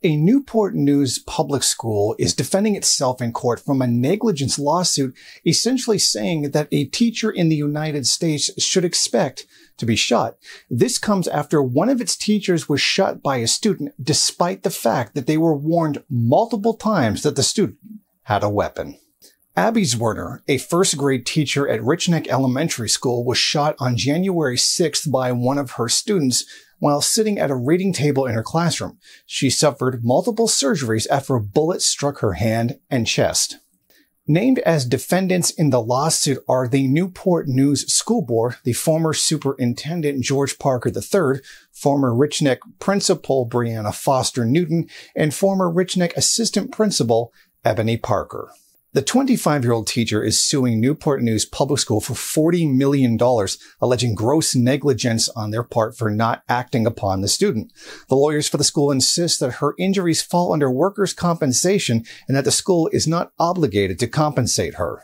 A Newport News public school is defending itself in court from a negligence lawsuit, essentially saying that a teacher in the United States should expect to be shot. This comes after one of its teachers was shot by a student despite the fact that they were warned multiple times that the student had a weapon. Abby Zwerner, a first-grade teacher at Richneck Elementary School, was shot on January 6th by one of her students while sitting at a reading table in her classroom. She suffered multiple surgeries after a bullet struck her hand and chest. Named as defendants in the lawsuit are the Newport News School Board, the former Superintendent George Parker III, former Richneck Principal Brianna Foster Newton, and former Richneck Assistant Principal Ebony Parker. The 25-year-old teacher is suing Newport News Public School for $40 million, alleging gross negligence on their part for not acting upon the student. The lawyers for the school insist that her injuries fall under workers' compensation and that the school is not obligated to compensate her.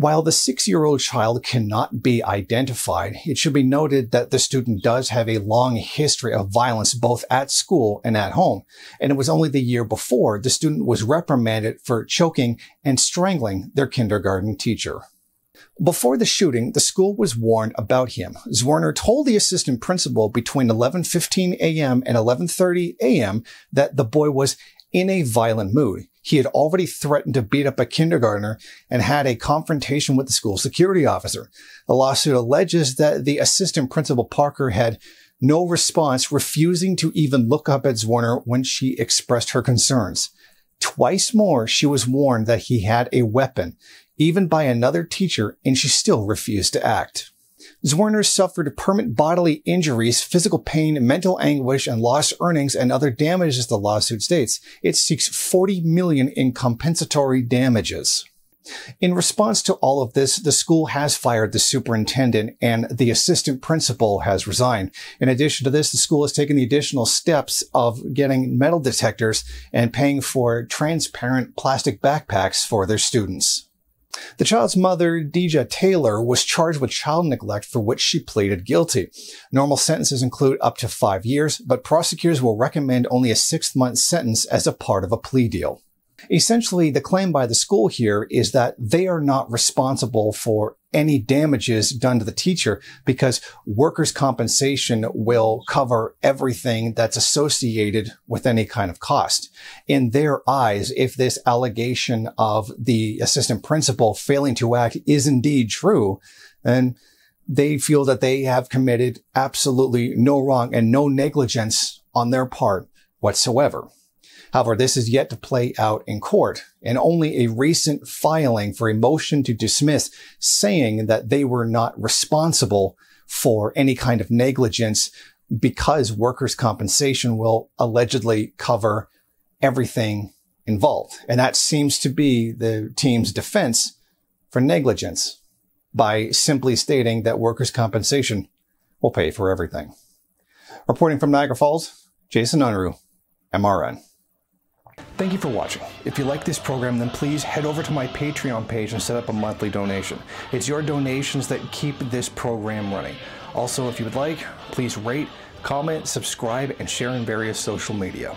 While the 6-year-old child cannot be identified, it should be noted that the student does have a long history of violence both at school and at home, and it was only the year before the student was reprimanded for choking and strangling their kindergarten teacher. Before the shooting, the school was warned about him. Zwerner told the assistant principal between 11:15 a.m. and 11:30 a.m. that the boy was in a violent mood. He had already threatened to beat up a kindergartner and had a confrontation with the school security officer. The lawsuit alleges that the assistant principal Parker had no response, refusing to even look up at Zwerner when she expressed her concerns. Twice more, she was warned that he had a weapon, even by another teacher, and she still refused to act. Zwerner suffered permanent bodily injuries, physical pain, mental anguish, and lost earnings and other damages, the lawsuit states. It seeks $40 million in compensatory damages. In response to all of this, the school has fired the superintendent and the assistant principal has resigned. In addition to this, the school has taken the additional steps of getting metal detectors and paying for transparent plastic backpacks for their students. The child's mother, Deja Taylor, was charged with child neglect for which she pleaded guilty. Normal sentences include up to 5 years, but prosecutors will recommend only a 6-month sentence as a part of a plea deal. Essentially, the claim by the school here is that they are not responsible for any damages done to the teacher because workers' compensation will cover everything that's associated with any kind of cost. In their eyes, if this allegation of the assistant principal failing to act is indeed true, then they feel that they have committed absolutely no wrong and no negligence on their part whatsoever. However, this is yet to play out in court, and only a recent filing for a motion to dismiss saying that they were not responsible for any kind of negligence because workers' compensation will allegedly cover everything involved. And that seems to be the team's defense for negligence by simply stating that workers' compensation will pay for everything. Reporting from Niagara Falls, Jason Unruhe, MRN. Thank you for watching. If you like this program, then please head over to my Patreon page and set up a monthly donation. It's your donations that keep this program running. Also, if you would like, please rate, comment, subscribe, and share in various social media.